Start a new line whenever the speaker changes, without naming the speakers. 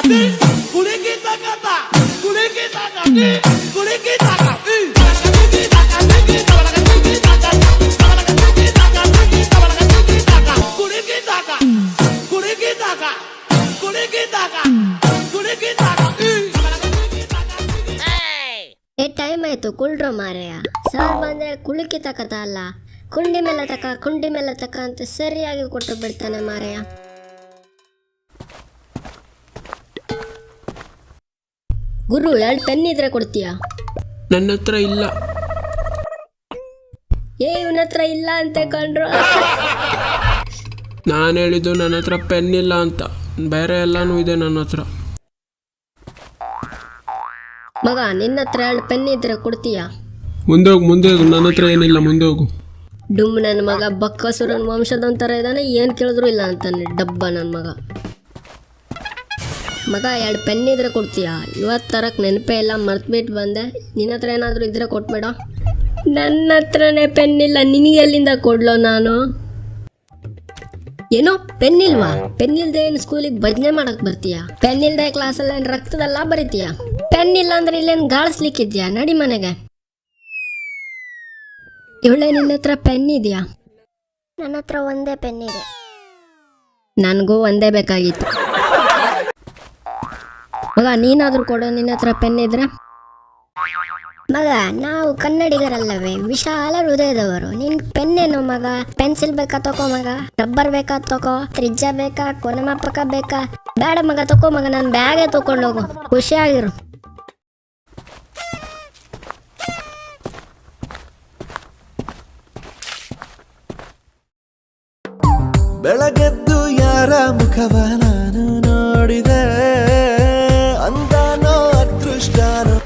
ಏ ಟೈಮ್ ಆಯ್ತು ಕುಳ್ರೋ ಮಾರೆಯ. ಸರ್ ಬಂದ್ರೆ ಕುಳಿಕಿ ತಕತ ಅಲ್ಲ, ಕುಂಡಿ ಮೇಲೆ ತಕ ಅಂತ ಸರಿಯಾಗಿ ಕೊಟ್ಟು ಬಿಡ್ತಾನೆ ಮಾರೆಯ. ಗುರು 2 ಪೆನ್ ಇದ್ರೆ ಕೊಡ್ತೀಯಾ?
ನನ್ನ ಹತ್ರ ಇಲ್ಲ.
ಇವನ ಹತ್ರ ಇಲ್ಲ ಅಂತ ಕಂಡ್ರು.
ನಾನು ಹೇಳಿದ್ದು ನನ್ನ ಹತ್ರ ಪೆನ್ ಇಲ್ಲ ಅಂತ, ಬೇರೆ ಎಲ್ಲಾನು ಇದೆ ನನ್ನ ಹತ್ರ.
ಮಗ ನಿನ್ನ ಹತ್ರ 2 ಪೆನ್ ಇದ್ರೆ ಕೊಡ್ತೀಯಾ?
ಮುಂದೆ ಹೋಗು, ನನ್ನ ಹತ್ರ ಏನಿಲ್ಲ, ಮುಂದೆ ಹೋಗು.
ಡುಮ್ ನನ್ನ ಮಗ ಬಕ್ಕಸುರನ್ ವಂಶದಂತರ ಇದ್ದಾನೆ, ಏನು ಕೇಳಿದ್ರು ಇಲ್ಲ ಅಂತಾನೆ ಡಬ್ಬ ನನ್ನ ಮಗ. ಮಗ 2 ಪೆನ್ ಇದ್ರೆ ಕೊಡ್ತೀಯಾ? ಇವತ್ತು ತರಕ್ಕೆ ನೆನಪೇ ಇಲ್ಲ, ಮರ್ತ್ಬಿಟ್ಟು ಬಂದೆ. ನಿನ್ನ ಹತ್ರ ಏನಾದರೂ ಇದ್ರೆ ಕೊಟ್ಬೇಡ. ನನ್ನ ಹತ್ರನೇ ಪೆನ್ ಇಲ್ಲ, ನಿನಗೆ ಎಲ್ಲಿಂದ ಕೊಡ್ಲೋ ನಾನು? ಏನೋ ಪೆನ್ ಇಲ್ವಾ? ಪೆನ್ ಇಲ್ದೆ ಏನು ಸ್ಕೂಲಿಗೆ ಭಜನೆ ಮಾಡಕ್ ಬರ್ತೀಯಾ? ಪೆನ್ ಇಲ್ದೆ ಕ್ಲಾಸಲ್ಲಿ ಏನು ರಕ್ತದಲ್ಲ ಬರೀತೀಯಾ? ಪೆನ್ ಇಲ್ಲ ಅಂದ್ರೆ ಇಲ್ಲೇನು ಗಾಳಿಸ್ಲಿಕ್ಕಿದ್ಯಾ? ನಡಿ ಮನೆಗೆ. ಇವಳೆ ನಿನ್ನ ಹತ್ರ ಪೆನ್ ಇದೆಯಾ?
ನನ್ನ ಹತ್ರ ಒಂದೇ ಪೆನ್ ಇದೆ.
ನನಗೂ ಒಂದೇ ಬೇಕಾಗಿತ್ತು. ಮಗ ನೀನಾದ್ರೂ ಕೊಡೋ, ನಿನ್ನ ಹತ್ರ ಪೆನ್ ಇದ್ರೆ.
ಮಗ ನಾವು ಕನ್ನಡಿಗರಲ್ಲವೇ, ವಿಶಾಲ ಹೃದಯದವರು. ನಿನ್ ಪೆನ್ನೇನು ಮಗ? ಪೆನ್ಸಿಲ್ ಬೇಕಾ ತಗೋ ಮಗ, ರಬ್ಬರ್ ಬೇಕಾ ತಗೋ, ತ್ರಿಜ್ಯ ಬೇಕಾ, ಕೊನೆಮಾಪಕ ಬೇಕಾ? ಬೇಡ ಮಗ ತಗೋ ಮಗ, ನಾನು ಬ್ಯಾಗೇ ತಗೊಂಡೋಗು, ಖುಷಿಯಾಗಿರು.
ಬೆಳಗೆದ್ದು ಯಾರ ಮುಖವ ನಾನು ನೋಡಿದೆ, ಅಂದಾನೋ ಅದೃಷ್ಟನೋ.